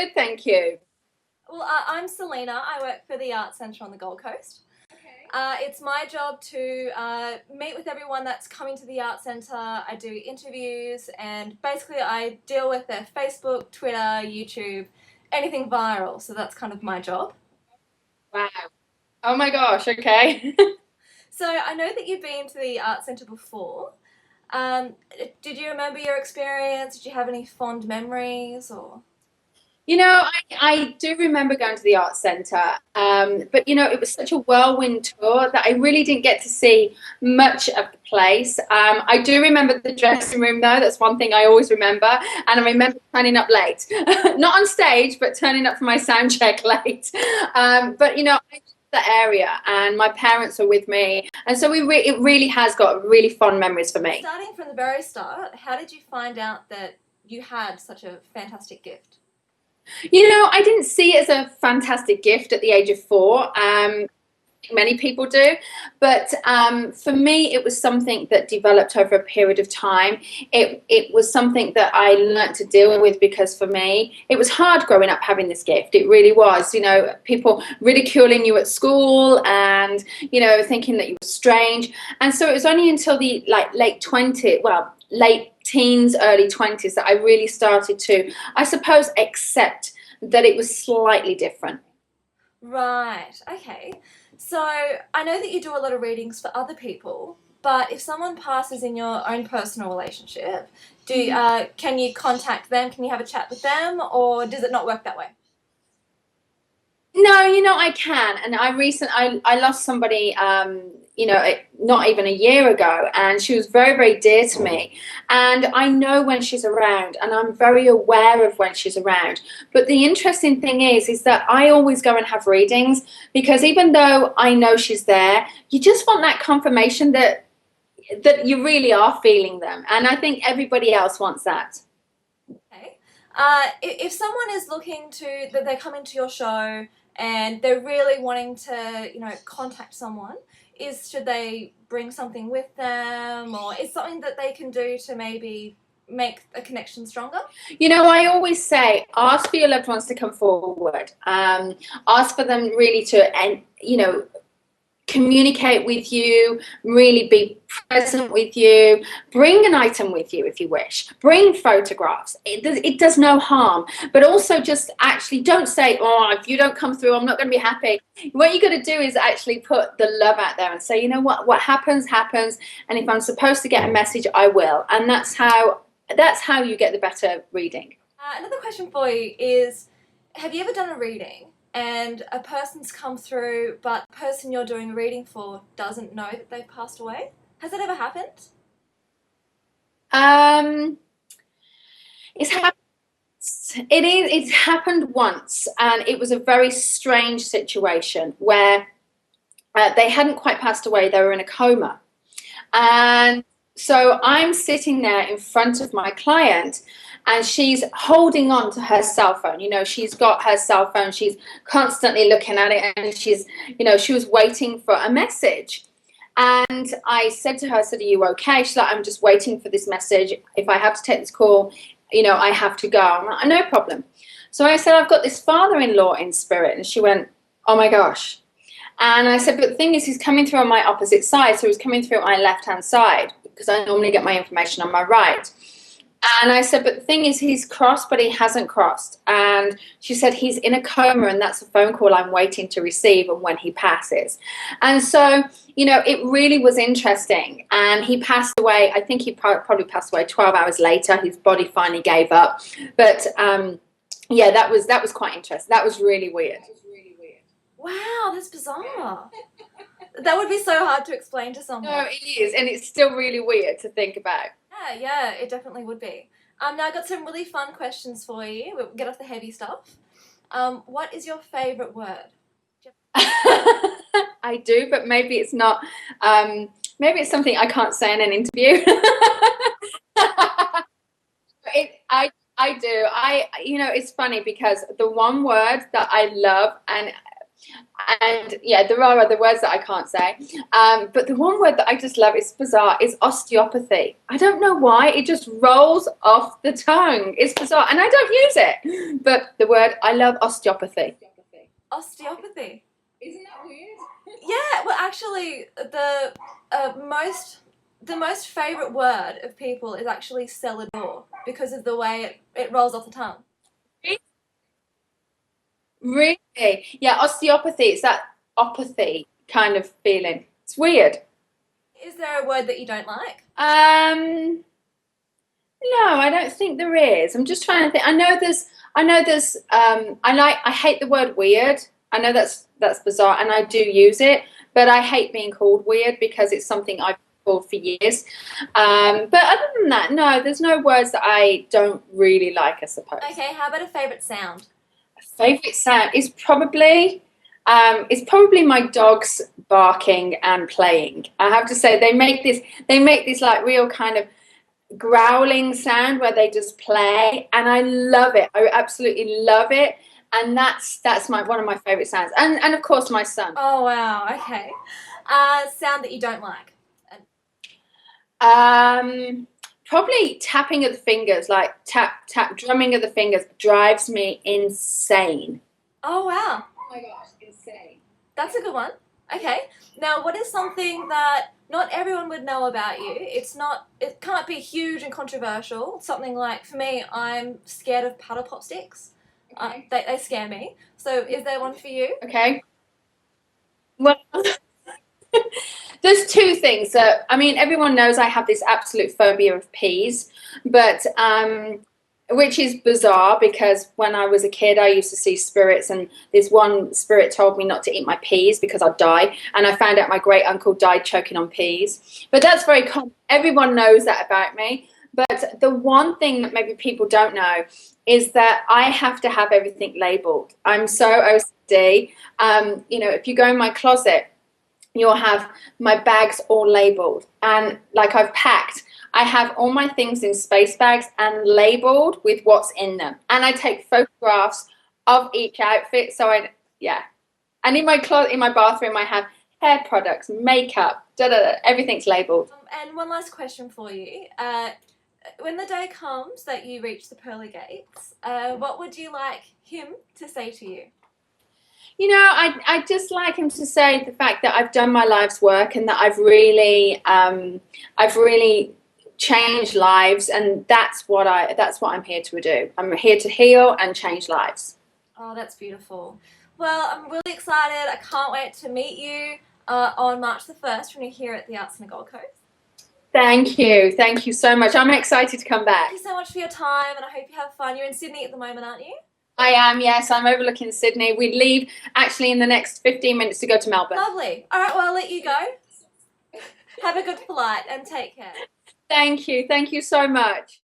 good, thank you. Well, I'm Selena. I work for the Arts Centre on the Gold Coast. It's my job to meet with everyone that's coming to the Arts Centre. I do interviews and basically I deal with their Facebook, Twitter, YouTube, anything viral. So that's kind of my job. Wow. Oh my gosh, okay. So I know that you've been to the Arts Centre before. Um, did you remember your experience? Did you have any fond memories or? I do remember going to the Arts Centre, but it was such a whirlwind tour that I really didn't get to see much of the place. I do remember the dressing room, though. That's one thing I always remember. And I remember turning up late, not on stage, but turning up for my sound check late. I loved the area, and my parents were with me, and so it really has got really fond memories for me. Starting from the very start, how did you find out that you had such a fantastic gift? I didn't see it as a fantastic gift at the age of 4. Many people do, but for me, it was something that developed over a period of time. It was something that I learned to deal with because for me, it was hard growing up having this gift. It really was. People ridiculing you at school and thinking that you were strange. And so it was only until the late 20s, well, late teens, early 20s that I really started to, I suppose, accept that it was slightly different. Right, okay. So I know that you do a lot of readings for other people, but if someone passes in your own personal relationship, can you contact them? Can you have a chat with them, or does it not work that way? No, I can. And I lost somebody, not even a year ago, and she was very, very dear to me. And I know when she's around, and I'm very aware of when she's around. But the interesting thing is that I always go and have readings because even though I know she's there, you just want that confirmation that you really are feeling them. And I think everybody else wants that. Okay. If someone is looking that they come into your show and they're really wanting to, contact someone, should they bring something with them, or is something that they can do to maybe make a connection stronger? I always say, ask for your loved ones to come forward. Ask for them really to, and communicate with you, really be present with you. Bring an item with you if you wish. Bring photographs. It does no harm. But also just actually don't say, oh, if you don't come through, I'm not going to be happy. What you got to do is actually put the love out there and say, you know what happens, happens. And if I'm supposed to get a message, I will. And that's how you get the better reading. Another question for you is, have you ever done a reading and a person's come through, but the person you're doing a reading for doesn't know that they've passed away? Has that ever happened? It's happened. It's happened once, and it was a very strange situation where they hadn't quite passed away. They were in a coma, and so I'm sitting there in front of my client, and she's holding on to her cell phone. She's got her cell phone. She's constantly looking at it, and she was waiting for a message. And I said to her, are you okay? She's like, I'm just waiting for this message. If I have to take this call, I have to go. I'm like, no problem. So I said, I've got this father-in-law in spirit. And she went, oh my gosh. And I said, but the thing is, he's coming through on my opposite side. So he's coming through on my left-hand side because I normally get my information on my right. And I said, but the thing is, he's crossed, but he hasn't crossed. And she said, he's in a coma, and that's a phone call I'm waiting to receive and when he passes. And so, it really was interesting. And he passed away. I think he probably passed away 12 hours later. His body finally gave up. But yeah, that was quite interesting. That was really weird. Wow, that's bizarre. That would be so hard to explain to someone. No, it is. And it's still really weird to think about. Yeah, it definitely would be. Now I've got some really fun questions for you. We'll get off the heavy stuff. What is your favourite word? I do, but maybe it's not. Maybe it's something I can't say in an interview. I do. It's funny because the one word that I love, and And yeah, there are other words that I can't say. But the one word that I just love, is bizarre, is osteopathy. I don't know why. It just rolls off the tongue. It's bizarre. And I don't use it. But the word, I love osteopathy. Osteopathy. Isn't that weird? Yeah, well, actually, the most favorite word of people is actually cellador because of the way it rolls off the tongue. Really? Yeah, osteopathy. It's that opathy kind of feeling. It's weird. Is there a word that you don't like? No, I don't think there is. I'm just trying to think. I hate the word weird. I know that's bizarre, and I do use it, but I hate being called weird because it's something I've been called for years. But other than that, no, there's no words that I don't really like, I suppose. Okay, how about a favorite sound? Favorite sound is probably my dogs barking and playing. I have to say they make this like real kind of growling sound where they just play, and I love it. I absolutely love it, and that's my one of my favorite sounds. And of course my son. Oh wow, okay. Sound that you don't like. Probably tapping of the fingers, like tap tap drumming of the fingers drives me insane. Oh wow, Oh my gosh, insane. that's a good one. Okay, now what is something that not everyone would know about you? It can't be huge and controversial. Something like, for me, I'm scared of paddle pop sticks. Okay. They scare me. So is there one for you? Okay. Well, there's two things. I mean, everyone knows I have this absolute phobia of peas, but which is bizarre because when I was a kid, I used to see spirits, and this one spirit told me not to eat my peas because I'd die. And I found out my great uncle died choking on peas. But that's very common. Everyone knows that about me. But the one thing that maybe people don't know is that I have to have everything labeled. I'm so OCD. If you go in my closet, you'll have my bags all labeled, and like I've packed, I have all my things in space bags and labeled with what's in them, and I take photographs of each outfit. Yeah. And in my closet, in my bathroom, I have hair products, makeup, everything's labeled. And one last question for you. When the day comes that you reach the pearly gates, what would you like him to say to you? I just like him to say the fact that I've done my life's work, and that I've really changed lives, and that's what I'm here to do. I'm here to heal and change lives. Oh, that's beautiful. Well, I'm really excited. I can't wait to meet you on March the 1st when you're here at the Arts Centre Gold Coast. Thank you so much. I'm excited to come back. Thank you so much for your time, and I hope you have fun. You're in Sydney at the moment, aren't you? I am, yes. I'm overlooking Sydney. We leave actually in the next 15 minutes to go to Melbourne. Lovely. All right, well, I'll let you go. Have a good flight and take care. Thank you. Thank you so much.